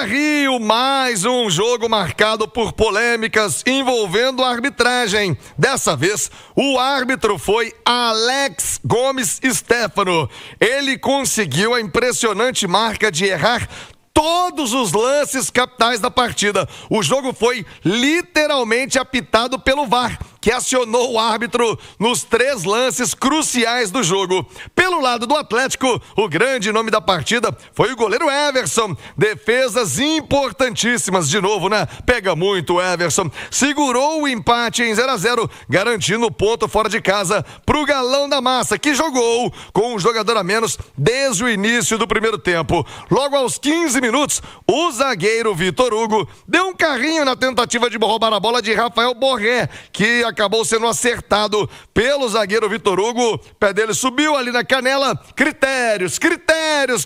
Beira-Rio, mais um jogo marcado por polêmicas envolvendo a arbitragem. Dessa vez, o árbitro foi Alex Gomes Stefano. Ele conseguiu a impressionante marca de errar todos os lances capitais da partida. O jogo foi literalmente apitado pelo VAR, que acionou o árbitro nos 3 lances cruciais do jogo. Pelo lado do Atlético, o grande nome da partida foi o goleiro Everson. Defesas importantíssimas, de novo, né? Pega muito o Everson. Segurou o empate em 0-0, garantindo o ponto fora de casa pro Galão da Massa, que jogou com um jogador a menos desde o início do primeiro tempo. Logo aos 15 minutos, o zagueiro Vitor Hugo deu um carrinho na tentativa de roubar a bola de Rafael Borré, que acabou sendo acertado pelo zagueiro Vitor Hugo. O pé dele subiu ali na canela. Critérios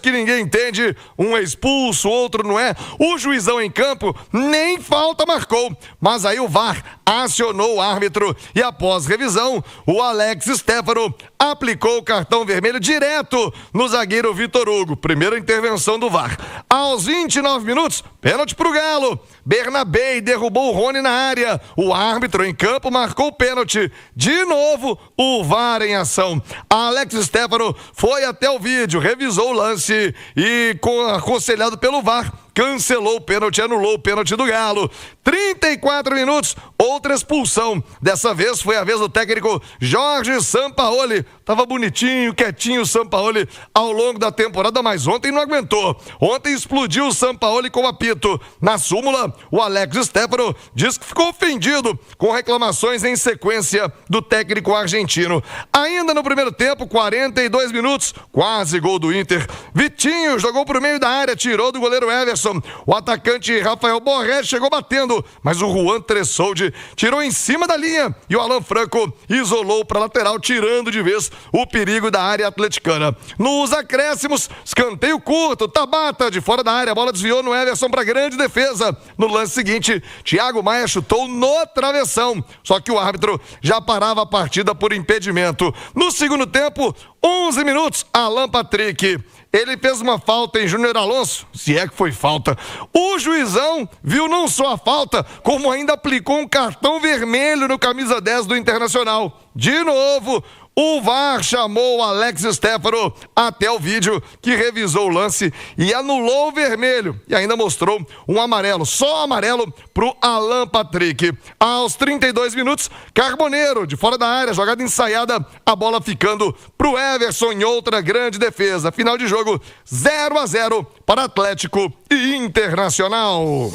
que ninguém entende. Um é expulso, outro não é. O juizão em campo nem falta marcou. Mas aí o VAR acionou o árbitro e após revisão, o Alex Stefano aplicou o cartão vermelho direto no zagueiro Vitor Hugo. Primeira intervenção do VAR. Aos 29 minutos, pênalti pro Galo. Bernabé derrubou o Rony na área. O árbitro em campo marcou o pênalti. De novo, o VAR em ação. Alex Stefano foi até o vídeo, revisou o lance e, aconselhado pelo VAR, cancelou o pênalti, anulou o pênalti do Galo. 34 minutos, outra expulsão. Dessa vez foi a vez do técnico Jorge Sampaoli. Tava bonitinho, quietinho o Sampaoli ao longo da temporada, mas ontem não aguentou. Ontem explodiu o Sampaoli com o apito. Na súmula, o Alex Stefano diz que ficou ofendido com reclamações em sequência do técnico argentino. Ainda no primeiro tempo, 42 minutos, quase gol do Inter. Vitinho jogou pro meio da área, tirou do goleiro Everson. O atacante Rafael Borré chegou batendo, mas o Juan Tressoldi tirou em cima da linha e o Alan Franco isolou para lateral, tirando de vez o perigo da área atleticana. Nos acréscimos, escanteio curto, Tabata de fora da área, a bola desviou no Everson para grande defesa. No lance seguinte, Thiago Maia chutou no travessão, só que o árbitro já parava a partida por impedimento. No segundo tempo, 11 minutos, Alan Patrick. Ele fez uma falta em Júnior Alonso, se é que foi falta. O juizão viu não só a falta, como ainda aplicou um cartão vermelho no camisa 10 do Internacional. De novo, o VAR chamou o Alex Stefano até o vídeo, que revisou o lance e anulou o vermelho. E ainda mostrou um amarelo, só amarelo, pro Alan Patrick. Aos 32 minutos, Carboneiro, de fora da área, jogada ensaiada, a bola ficando pro Everson em outra grande defesa. Final de jogo, 0-0 para Atlético e Internacional.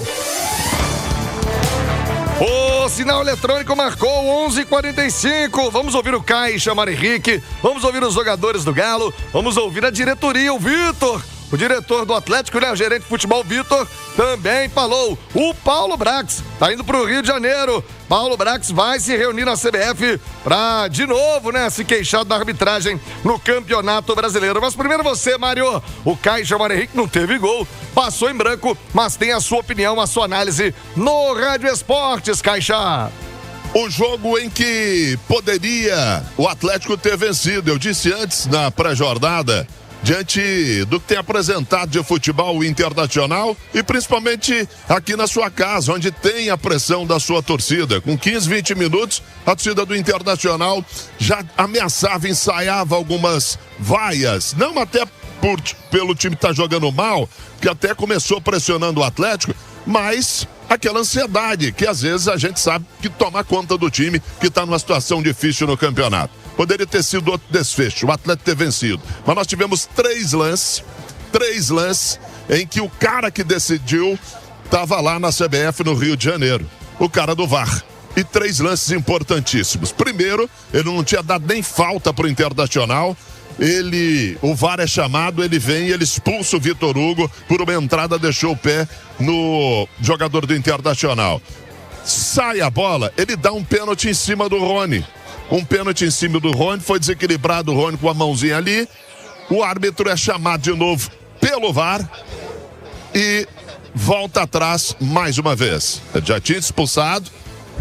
O sinal eletrônico marcou 11h45. Vamos ouvir o Caixa, Mário Henrique. Vamos ouvir os jogadores do Galo. Vamos ouvir a diretoria, o Vitor. O diretor do Atlético, né? O gerente de futebol, Vitor, também falou. O Paulo Brax tá indo pro Rio de Janeiro. Paulo Brax vai se reunir na CBF pra, de novo, né, se queixar da arbitragem no Campeonato Brasileiro. Mas primeiro você, Mário. O Caixa, Mário Henrique, não teve gol, passou em branco, mas tem a sua opinião, a sua análise no Rádio Esportes, Caixa. O jogo em que poderia o Atlético ter vencido, eu disse antes na pré-jornada, diante do que tem apresentado de futebol internacional e principalmente aqui na sua casa, onde tem a pressão da sua torcida. Com 15, 20 minutos, a torcida do Internacional já ameaçava, ensaiava algumas vaias, não até pelo time estar jogando mal, que até começou pressionando o Atlético, mas aquela ansiedade que às vezes a gente sabe que toma conta do time que está numa situação difícil no campeonato. Poderia ter sido outro desfecho, o Atlético ter vencido. Mas nós tivemos três lances em que o cara que decidiu estava lá na CBF no Rio de Janeiro, o cara do VAR. E 3 lances importantíssimos. Primeiro, ele não tinha dado nem falta para o Internacional. O VAR é chamado, ele vem e ele expulsa o Vitor Hugo por uma entrada, deixou o pé no jogador do Internacional. Sai a bola, ele dá um pênalti em cima do Rony. Um pênalti em cima do Rony, foi desequilibrado o Rony com a mãozinha ali. O árbitro é chamado de novo pelo VAR e volta atrás mais uma vez. Ele já tinha expulsado,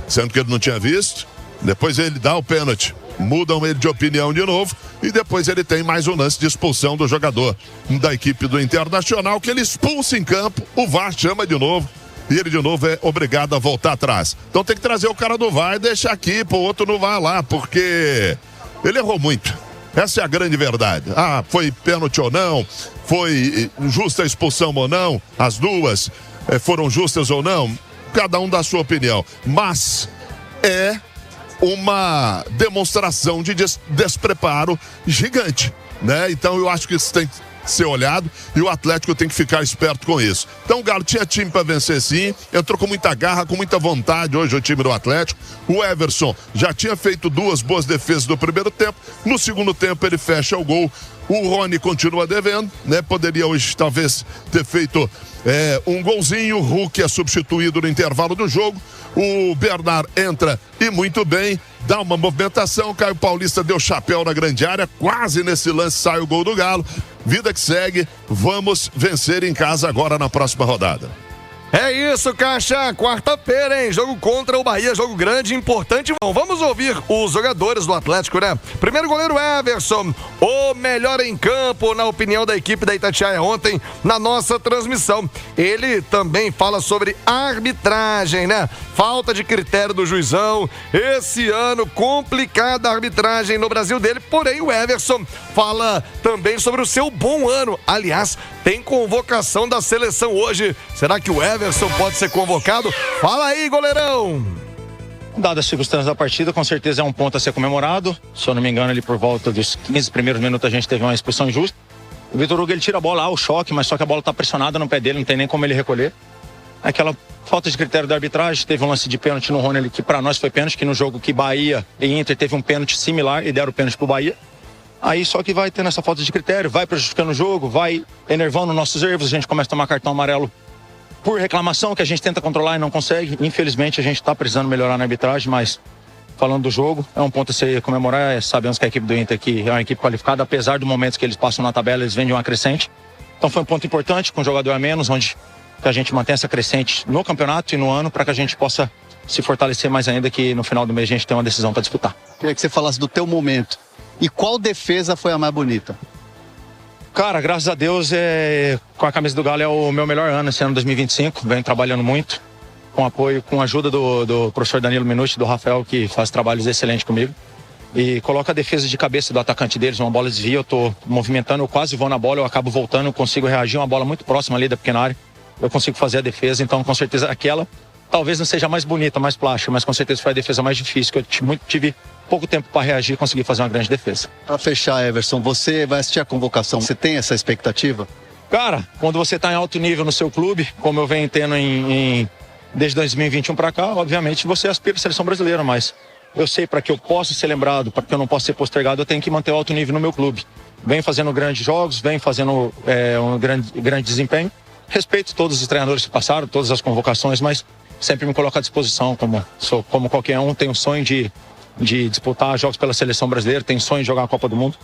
sendo que ele não tinha visto. Depois ele dá o pênalti. mudam ele de opinião de novo e depois ele tem mais um lance de expulsão do jogador da equipe do Internacional, que ele expulsa em campo, o VAR chama de novo e ele de novo é obrigado a voltar atrás. Então tem que trazer o cara do VAR e deixar aqui pro outro não vá lá, porque ele errou muito. Essa é a grande verdade. Foi pênalti ou não, foi justa a expulsão ou não, as duas foram justas ou não, cada um dá a sua opinião, mas é uma demonstração de despreparo gigante, né? Então eu acho que isso tem que ser olhado e o Atlético tem que ficar esperto com isso. Então o Galo tinha time para vencer sim, entrou com muita garra, com muita vontade hoje o time do Atlético. O Everson já tinha feito 2 boas defesas no primeiro tempo, no segundo tempo ele fecha o gol. O Rony continua devendo, né? Poderia hoje talvez ter feito um golzinho. O Hulk é substituído no intervalo do jogo. O Bernard entra e muito bem, dá uma movimentação. Caio Paulista deu chapéu na grande área, quase nesse lance sai o gol do Galo. Vida que segue, vamos vencer em casa agora na próxima rodada. É isso, Caixa. Quarta-feira, hein? Jogo contra o Bahia, jogo grande, importante. Bom, vamos ouvir os jogadores do Atlético, né? Primeiro goleiro Everson, o melhor em campo, na opinião da equipe da Itatiaia ontem, na nossa transmissão. Ele também fala sobre arbitragem, né? Falta de critério do juizão. Esse ano, complicada a arbitragem no Brasil dele, porém o Everson fala também sobre o seu bom ano. Aliás, tem convocação da seleção hoje. Será que o Everson pode ser convocado? Fala aí, goleirão! Dadas as circunstâncias da partida, com certeza é um ponto a ser comemorado. Se eu não me engano, ele por volta dos 15 primeiros minutos a gente teve uma expulsão injusta. O Vitor Hugo, ele tira a bola, o choque, mas só que a bola está pressionada no pé dele, não tem nem como ele recolher. Aquela falta de critério da arbitragem, teve um lance de pênalti no Rony, que para nós foi pênalti, que no jogo que Bahia e Inter teve um pênalti similar e deram o pênalti pro Bahia. Aí só que vai tendo essa falta de critério, vai prejudicando o jogo, vai enervando nossos erros, a gente começa a tomar cartão amarelo por reclamação, que a gente tenta controlar e não consegue. Infelizmente a gente está precisando melhorar na arbitragem, mas falando do jogo, é um ponto a se comemorar. Sabemos que a equipe do Inter aqui é uma equipe qualificada, apesar do momento que eles passam na tabela, eles vêm de uma crescente. Então foi um ponto importante, com um jogador a menos, onde a gente mantém essa crescente no campeonato e no ano, para que a gente possa se fortalecer mais ainda, que no final do mês a gente tem uma decisão para disputar. Queria que você falasse do teu momento. E qual defesa foi a mais bonita? Cara, graças a Deus, com a camisa do Galo é o meu melhor ano, esse ano 2025. Venho trabalhando muito, com apoio, com a ajuda do professor Danilo Minucci, do Rafael, que faz trabalhos excelentes comigo. E coloca a defesa de cabeça do atacante deles, uma bola desvia, eu tô movimentando, eu quase vou na bola, eu acabo voltando, eu consigo reagir, uma bola muito próxima ali da pequena área. Eu consigo fazer a defesa, então com certeza aquela talvez não seja a mais bonita, mais plástica, mas com certeza foi a defesa mais difícil, que eu tive pouco tempo para reagir e conseguir fazer uma grande defesa. Para fechar, Everson, você vai assistir a convocação, você tem essa expectativa? Cara, quando você está em alto nível no seu clube, como eu venho tendo desde 2021 para cá, obviamente você aspira a seleção brasileira, mas eu sei, para que eu possa ser lembrado, para que eu não possa ser postergado, eu tenho que manter o alto nível no meu clube. Venho fazendo grandes jogos, venho fazendo um grande desempenho. Respeito todos os treinadores que passaram, todas as convocações, mas sempre me coloco à disposição, como qualquer um, tenho o sonho de disputar jogos pela seleção brasileira, tenho o sonho de jogar a Copa do Mundo.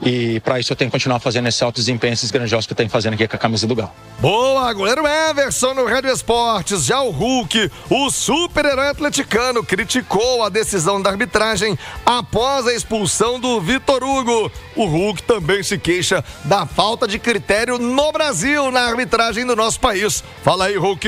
E para isso eu tenho que continuar fazendo esse alto desempenho, esses grandes jogos que eu tenho fazendo aqui com a camisa do Galo. Boa, goleiro Everson no Rádio Esportes. Já o Hulk, o super-herói atleticano, criticou a decisão da arbitragem após a expulsão do Vitor Hugo. O Hulk também se queixa da falta de critério no Brasil, na arbitragem do nosso país. Fala aí, Hulk.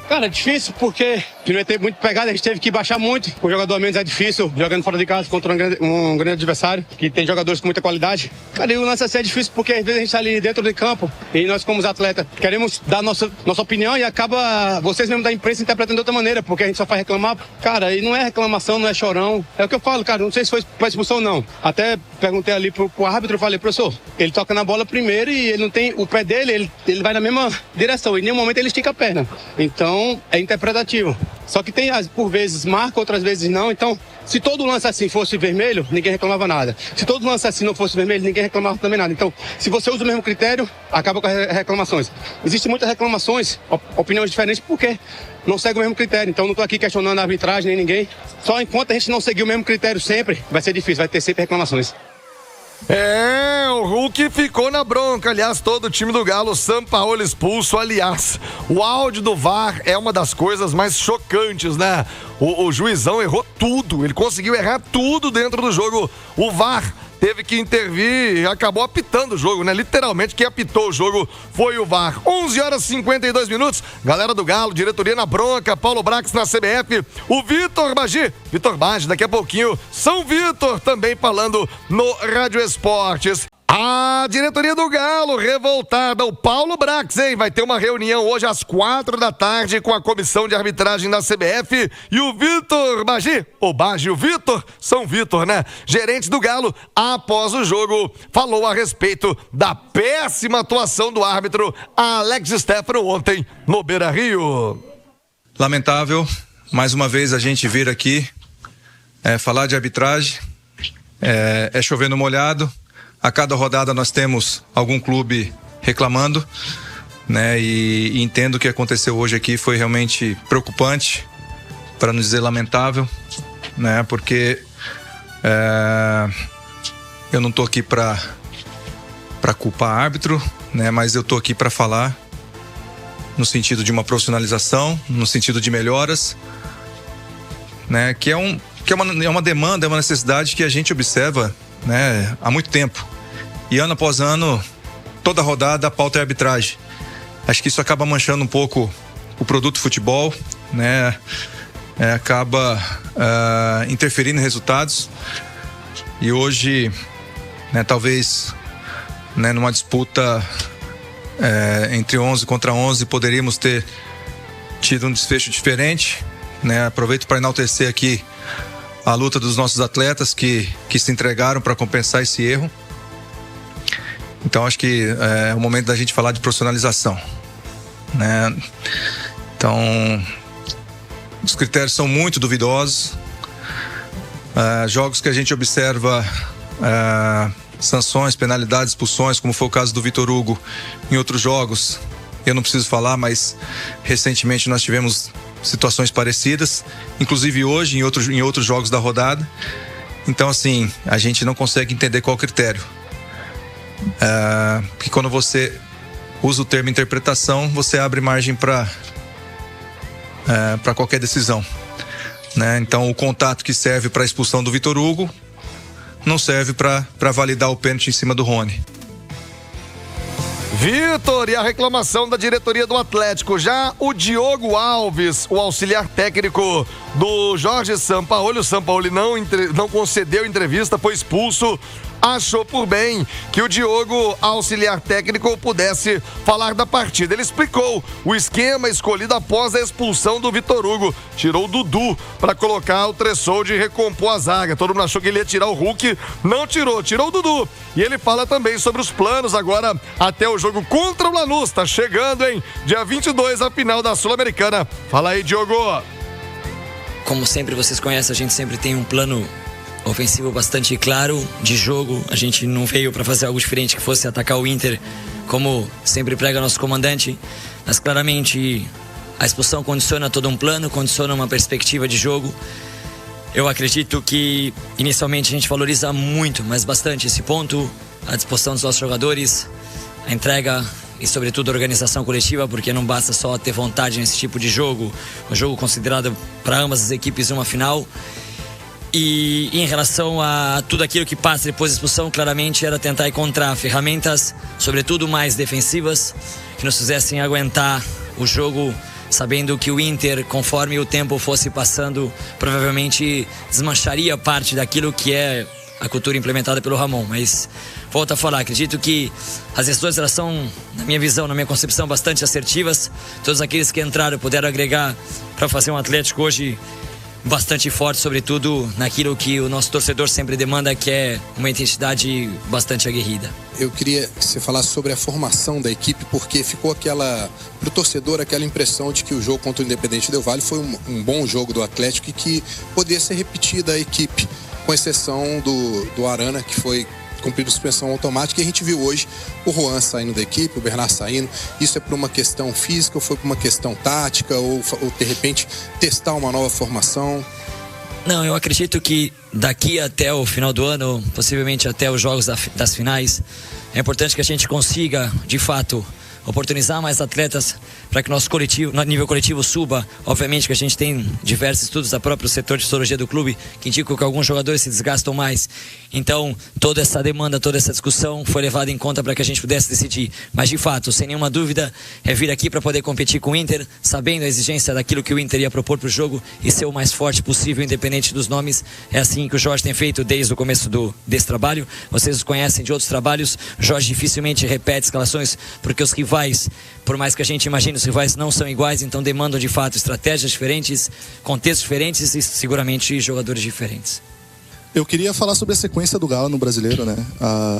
Cara, é difícil porque não ter muito pegada, a gente teve que baixar muito. O jogador a menos é difícil, jogando fora de casa contra um grande adversário, que tem jogadores com muita qualidade. Cara, e o lance assim é difícil porque às vezes a gente tá ali dentro de campo e nós, como atletas, queremos dar nossa opinião e acaba vocês mesmo da imprensa interpretando de outra maneira, porque a gente só faz reclamar. Cara, e não é reclamação, não é chorão. É o que eu falo, cara, não sei se foi pra expulsão ou não. Até perguntei ali pro árbitro, falei, professor, ele toca na bola primeiro e ele não tem, o pé dele, ele vai na mesma direção e em nenhum momento ele estica a perna. Então, é interpretativo. Só que tem, por vezes, marca, outras vezes não. Então, se todo lance assim fosse vermelho, ninguém reclamava nada. Se todo lance assim não fosse vermelho, ninguém reclamava também nada. Então, se você usa o mesmo critério, acaba com as reclamações. Existem muitas reclamações, opiniões diferentes, porque não segue o mesmo critério. Então, não estou aqui questionando a arbitragem nem ninguém. Só enquanto a gente não seguir o mesmo critério sempre, vai ser difícil, vai ter sempre reclamações. O Hulk ficou na bronca. Aliás, todo o time do Galo, Sampaoli expulso. Aliás, o áudio do VAR é uma das coisas mais chocantes, né? O juizão errou tudo, ele conseguiu errar tudo dentro do jogo. O VAR teve que intervir e acabou apitando o jogo, né? Literalmente, quem apitou o jogo foi o VAR. 11h52. Galera do Galo, diretoria na bronca, Paulo Brax na CBF, o Vitor Baggi, daqui a pouquinho, São Vitor também falando no Rádio Esportes. A diretoria do Galo revoltada, o Paulo Brax, vai ter uma reunião hoje às 4h com a comissão de arbitragem da CBF e o Vitor Baggi, o Vitor, São Vitor, né? Gerente do Galo, após o jogo, falou a respeito da péssima atuação do árbitro Alex Stefano ontem no Beira-Rio. Lamentável, mais uma vez a gente vir aqui falar de arbitragem, é chover no molhado. A cada rodada nós temos algum clube reclamando, né? E entendo o que aconteceu hoje aqui foi realmente preocupante, para não dizer lamentável, né? Porque eu não estou aqui para culpar árbitro, né? Mas eu estou aqui para falar no sentido de uma profissionalização, no sentido de melhoras, né? Que é uma demanda, é uma necessidade que a gente observa, né, há muito tempo. E ano após ano, toda rodada a pauta é arbitragem. Acho que isso acaba manchando um pouco o produto futebol, né? Acaba interferindo em resultados. E hoje, né, talvez, né, numa disputa entre 11 contra 11, poderíamos ter tido um desfecho diferente, né? Aproveito para enaltecer aqui a luta dos nossos atletas que se entregaram para compensar esse erro. Então acho que é o momento da gente falar de profissionalização, né? Então os critérios são muito duvidosos, jogos que a gente observa sanções, penalidades, expulsões, como foi o caso do Vitor Hugo. Em outros jogos, eu não preciso falar, mas recentemente nós tivemos situações parecidas, inclusive hoje em outros jogos da rodada. Então assim, a gente não consegue entender qual o critério, porque quando você usa o termo interpretação, você abre margem para qualquer decisão, né? Então o contato que serve para a expulsão do Vitor Hugo não serve para validar o pênalti em cima do Rony. Vitor, e a reclamação da diretoria do Atlético. Já o Diogo Alves, o auxiliar técnico do Jorge Sampaoli, o Sampaoli não concedeu entrevista, foi expulso. Achou por bem que o Diogo, auxiliar técnico, pudesse falar da partida. Ele explicou o esquema escolhido após a expulsão do Vitor Hugo. Tirou o Dudu para colocar o Tressoldi e recompor a zaga. Todo mundo achou que ele ia tirar o Hulk, não tirou o Dudu. E ele fala também sobre os planos agora até o jogo contra o Lanús. Tá chegando, hein? Dia 22, a final da Sul-Americana. Fala aí, Diogo. Como sempre vocês conhecem, a gente sempre tem um plano ofensivo bastante claro de jogo. A gente não veio para fazer algo diferente que fosse atacar o Inter, como sempre prega nosso comandante, mas claramente a expulsão condiciona todo um plano, condiciona uma perspectiva de jogo. Eu acredito que inicialmente a gente valoriza muito, mas bastante esse ponto, a disposição dos nossos jogadores, a entrega e sobretudo a organização coletiva, porque não basta só ter vontade nesse tipo de jogo, um jogo considerado para ambas as equipes uma final. E em relação a tudo aquilo que passa depois da expulsão, claramente era tentar encontrar ferramentas, sobretudo mais defensivas, que nos fizessem aguentar o jogo, sabendo que o Inter, conforme o tempo fosse passando, provavelmente desmancharia parte daquilo que é a cultura implementada pelo Ramon. Mas volto a falar, acredito que as decisões elas são, na minha visão, na minha concepção, bastante assertivas. Todos aqueles que entraram puderam agregar para fazer um Atlético hoje bastante forte, sobretudo naquilo que o nosso torcedor sempre demanda, que é uma intensidade bastante aguerrida. Eu queria que você falasse sobre a formação da equipe, porque ficou pro torcedor aquela impressão de que o jogo contra o Independente Del Valle foi um bom jogo do Atlético e que poderia ser repetida a equipe, com exceção do Arana, que foi cumprido suspensão automática, e a gente viu hoje o Juan saindo da equipe, o Bernard saindo. Isso é por uma questão física ou foi por uma questão tática ou de repente testar uma nova formação? Não, eu acredito que daqui até o final do ano, possivelmente até os jogos das finais, é importante que a gente consiga, de fato, oportunizar mais atletas para que nosso nível coletivo suba. Obviamente que a gente tem diversos estudos da próprio setor de fisiologia do clube que indicam que alguns jogadores se desgastam mais. Então, toda essa demanda, toda essa discussão foi levada em conta para que a gente pudesse decidir. Mas, de fato, sem nenhuma dúvida, é vir aqui para poder competir com o Inter, sabendo a exigência daquilo que o Inter ia propor para o jogo e ser o mais forte possível, independente dos nomes. É assim que o Jorge tem feito desde o começo desse trabalho. Vocês os conhecem de outros trabalhos. O Jorge dificilmente repete escalações porque os rivais, por mais que a gente imagine, os rivais não são iguais, então demandam de fato estratégias diferentes, contextos diferentes e seguramente jogadores diferentes. Eu queria falar sobre a sequência do Galo no Brasileiro, né?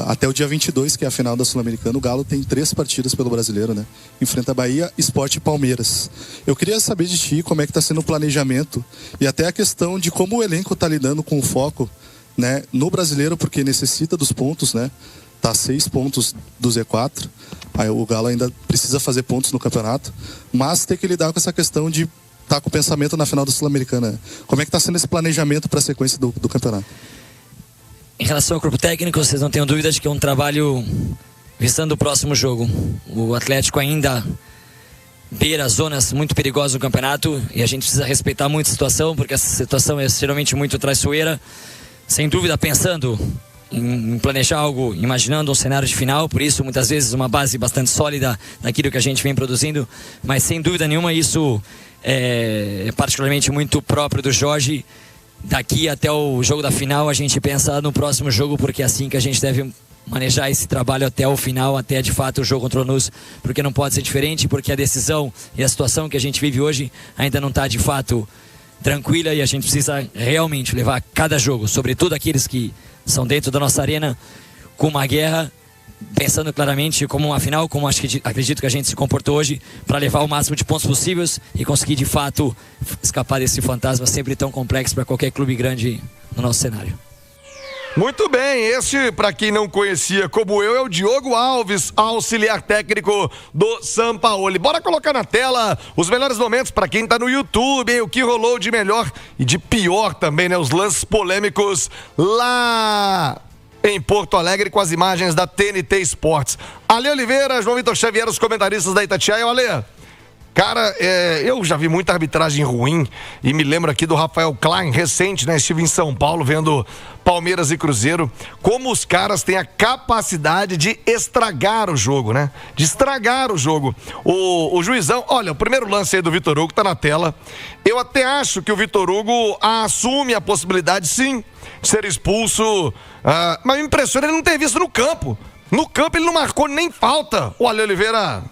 Até o dia 22, que é a final da Sul-Americana, o Galo tem 3 partidas pelo Brasileiro, né? Enfrenta Bahia, Sport e Palmeiras. Eu queria saber de ti como é que está sendo o planejamento e até a questão de como o elenco está lidando com o foco, né, no Brasileiro, porque necessita dos pontos, né? Tá 6 pontos do Z4. Aí o Galo ainda precisa fazer pontos no campeonato, mas tem que lidar com essa questão de estar com o pensamento na final da Sul-Americana. Como é que está sendo esse planejamento para a sequência do campeonato? Em relação ao grupo técnico, vocês não tenham dúvida de que é um trabalho visando o próximo jogo. O Atlético ainda beira zonas muito perigosas no campeonato e a gente precisa respeitar muito a situação, porque essa situação é geralmente muito traiçoeira. Sem dúvida, pensando em planejar algo, imaginando um cenário de final, por isso muitas vezes uma base bastante sólida daquilo que a gente vem produzindo, mas sem dúvida nenhuma isso é particularmente muito próprio do Jorge. Daqui até o jogo da final a gente pensa no próximo jogo, porque é assim que a gente deve manejar esse trabalho até o final, até de fato o jogo contra o Lanús, porque não pode ser diferente, porque a decisão e a situação que a gente vive hoje ainda não está de fato tranquila e a gente precisa realmente levar cada jogo, sobretudo aqueles que são dentro da nossa arena, com uma guerra, pensando claramente como uma final, como acredito que a gente se comportou hoje, para levar o máximo de pontos possíveis e conseguir de fato escapar desse fantasma sempre tão complexo para qualquer clube grande no nosso cenário. Muito bem, esse, para quem não conhecia como eu, é o Diogo Alves, auxiliar técnico do Sampaoli. Bora colocar na tela os melhores momentos para quem tá no YouTube, hein? O que rolou de melhor e de pior também, né? Os lances polêmicos lá em Porto Alegre com as imagens da TNT Esportes. Ale Oliveira, João Vitor Xavier, os comentaristas da Itatiaia. Ale, cara, eu já vi muita arbitragem ruim e me lembro aqui do Rafael Klein, recente, né? Estive em São Paulo vendo Palmeiras e Cruzeiro, como os caras têm a capacidade de estragar o jogo, né? De estragar o jogo. O juizão, olha, o primeiro lance aí do Vitor Hugo tá na tela. Eu até acho que o Vitor Hugo assume a possibilidade, sim, de ser expulso, mas me impressiona ele não ter visto no campo. No campo ele não marcou nem falta. O Ale Oliveira...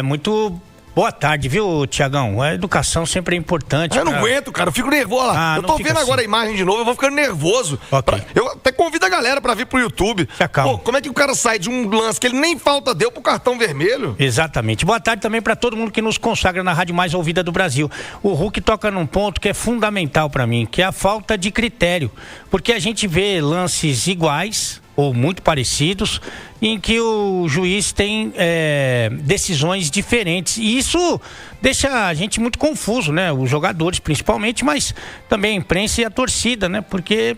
muito boa tarde, viu, Tiagão? A educação sempre é importante. Eu não aguento, cara, eu fico nervoso. Eu tô vendo agora a imagem de novo, eu vou ficando nervoso. Okay. Eu até convido a galera pra vir pro YouTube. Pô, como é que o cara sai de um lance que ele nem falta deu pro cartão vermelho? Exatamente. Boa tarde também pra todo mundo que nos consagra na rádio mais ouvida do Brasil. O Hulk toca num ponto que é fundamental pra mim, que é a falta de critério. Porque a gente vê lances iguais ou muito parecidos, em que o juiz tem decisões diferentes. E isso deixa a gente muito confuso, né? Os jogadores principalmente, mas também a imprensa e a torcida, né? Porque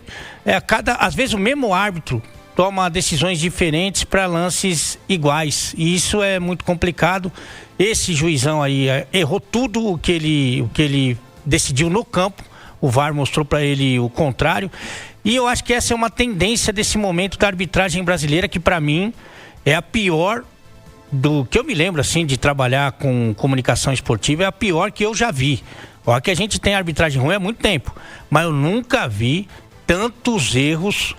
às vezes o mesmo árbitro toma decisões diferentes para lances iguais. E isso é muito complicado. Esse juizão aí errou tudo o que ele decidiu no campo. O VAR mostrou para ele o contrário. E eu acho que essa é uma tendência desse momento da arbitragem brasileira, que para mim é a pior do que eu me lembro, assim, de trabalhar com comunicação esportiva, é a pior que eu já vi. Olha que a gente tem arbitragem ruim há muito tempo, mas eu nunca vi tantos erros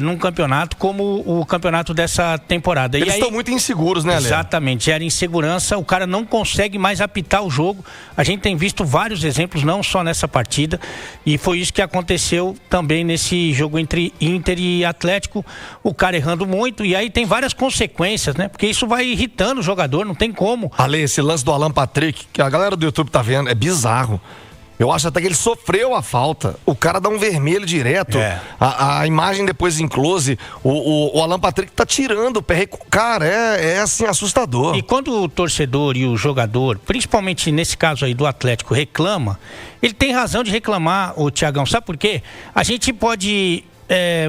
num campeonato como o campeonato dessa temporada. Eles estão muito inseguros, né, Léo? Exatamente, gera insegurança, o cara não consegue mais apitar o jogo. A gente tem visto vários exemplos, não só nessa partida, e foi isso que aconteceu também nesse jogo entre Inter e Atlético, o cara errando muito, e aí tem várias consequências, né? Porque isso vai irritando o jogador, não tem como. Ale, esse lance do Alan Patrick, que a galera do YouTube tá vendo, é bizarro. Eu acho até que ele sofreu a falta. O cara dá um vermelho direto. A imagem depois em close, o Alan Patrick tá tirando o pé. Cara, é assim, assustador. E quando o torcedor e o jogador, principalmente nesse caso aí do Atlético, reclama, ele tem razão de reclamar, o Tiagão. Sabe por quê? A gente pode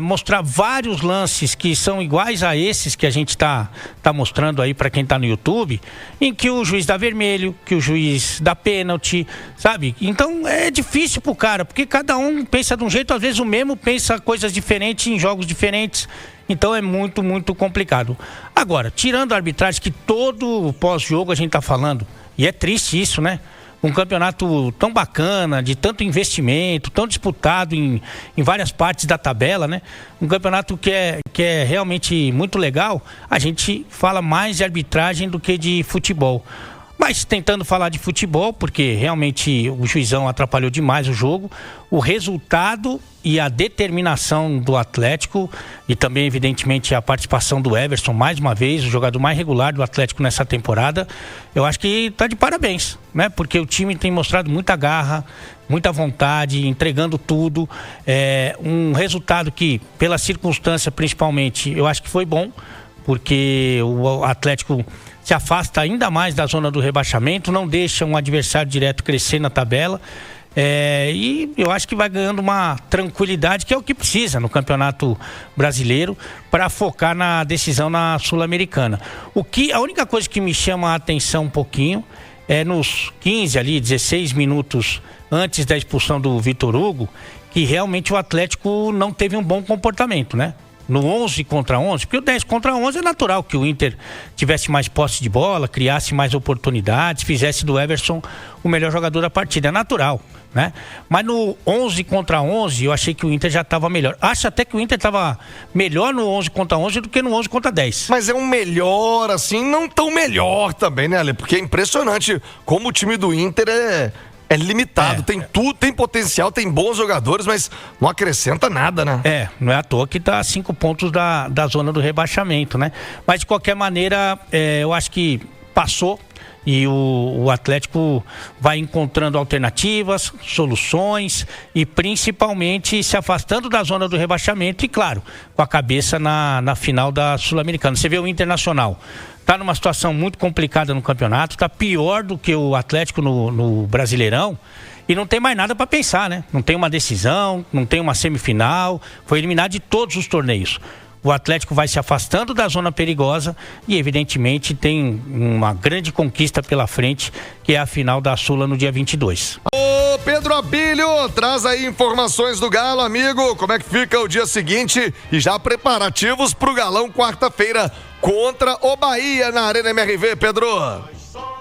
mostrar vários lances que são iguais a esses que a gente tá mostrando aí para quem tá no YouTube, em que o juiz dá vermelho, que o juiz dá pênalti, sabe? Então é difícil pro cara, porque cada um pensa de um jeito, às vezes o mesmo pensa coisas diferentes em jogos diferentes. Então é muito, muito complicado. Agora, tirando a arbitragem, que todo pós-jogo a gente tá falando, e é triste isso, né? Um campeonato tão bacana, de tanto investimento, tão disputado em várias partes da tabela, né? Um campeonato que é realmente muito legal. A gente fala mais de arbitragem do que de futebol. Mas tentando falar de futebol, porque realmente o juizão atrapalhou demais o jogo, o resultado e a determinação do Atlético e também, evidentemente, a participação do Everson, mais uma vez, o jogador mais regular do Atlético nessa temporada, eu acho que está de parabéns, né? Porque o time tem mostrado muita garra, muita vontade, entregando tudo. Um resultado que, pela circunstância principalmente, eu acho que foi bom, porque o Atlético se afasta ainda mais da zona do rebaixamento, não deixa um adversário direto crescer na tabela, e eu acho que vai ganhando uma tranquilidade, que é o que precisa no Campeonato Brasileiro, para focar na decisão na Sul-Americana. A única coisa que me chama a atenção um pouquinho é nos 16 minutos antes da expulsão do Vitor Hugo, que realmente o Atlético não teve um bom comportamento, né? No 11 contra 11, porque o 10 contra 11 é natural que o Inter tivesse mais posse de bola, criasse mais oportunidades, fizesse do Everson o melhor jogador da partida, é natural, né? Mas no 11 contra 11 eu achei que o Inter já estava melhor. Acho até que o Inter estava melhor no 11 contra 11 do que no 11 contra 10. Mas é um melhor assim, não tão melhor também, né, Ale? Porque é impressionante como o time do Inter é limitado, tem tudo, tem potencial, tem bons jogadores, mas não acrescenta nada, né? Não é à toa que tá a 5 pontos da zona do rebaixamento, né? Mas de qualquer maneira, eu acho que passou e o Atlético vai encontrando alternativas, soluções e principalmente se afastando da zona do rebaixamento e, claro, com a cabeça na final da Sul-Americana. Você vê o Internacional, está numa situação muito complicada no campeonato, está pior do que o Atlético no Brasileirão e não tem mais nada para pensar, né? Não tem uma decisão, não tem uma semifinal, foi eliminado de todos os torneios. O Atlético vai se afastando da zona perigosa e, evidentemente, tem uma grande conquista pela frente, que é a final da Sula no dia 22. Ô, Pedro Abílio, traz aí informações do Galo, amigo. Como é que fica o dia seguinte e já preparativos pro Galão quarta-feira contra o Bahia na Arena MRV, Pedro?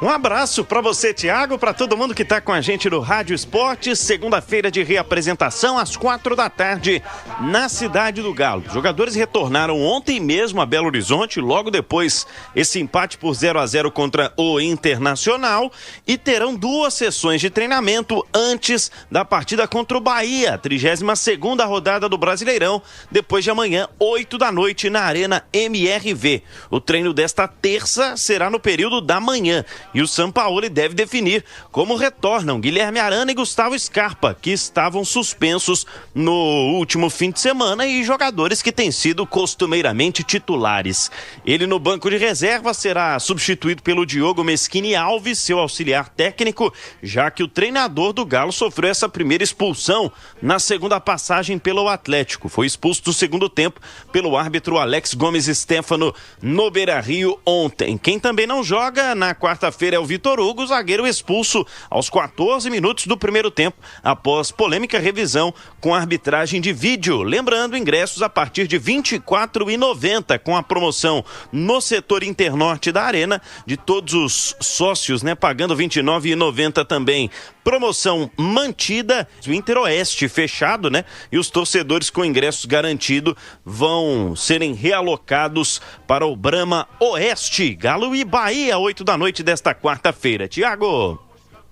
Um abraço para você, Thiago, para todo mundo que tá com a gente no Rádio Esportes. Segunda-feira de reapresentação às 4h na Cidade do Galo. Os jogadores retornaram ontem mesmo a Belo Horizonte, logo depois esse empate por 0-0 contra o Internacional, e terão 2 sessões de treinamento antes da partida contra o Bahia, 32ª rodada do Brasileirão, depois de amanhã, 20h na Arena MRV. O treino desta terça será no período da manhã. E o Sampaoli deve definir como retornam Guilherme Arana e Gustavo Scarpa, que estavam suspensos no último fim de semana, e jogadores que têm sido costumeiramente titulares. Ele no banco de reserva será substituído pelo Diogo Meschini Alves, seu auxiliar técnico, já que o treinador do Galo sofreu essa primeira expulsão na segunda passagem pelo Atlético. Foi expulso do segundo tempo pelo árbitro Alex Gomes Stefano no Beira-Rio ontem. Quem também não joga na quarta-feira é o Vitor Hugo, zagueiro expulso aos 14 minutos do primeiro tempo, após polêmica revisão com a arbitragem de vídeo. Lembrando, ingressos a partir de R$ 24,90 com a promoção no setor internorte da arena, de todos os sócios, né, pagando R$ 29,90 também. Promoção mantida, o Interoeste fechado, né? E os torcedores com ingressos garantido vão serem realocados para o Brama Oeste. Galo e Bahia, 20h desta quarta-feira. Tiago.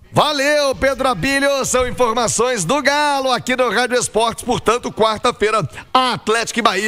Valeu, Pedro Abílio, são informações do Galo aqui no Rádio Esportes, portanto, quarta-feira, Atlético e Bahia.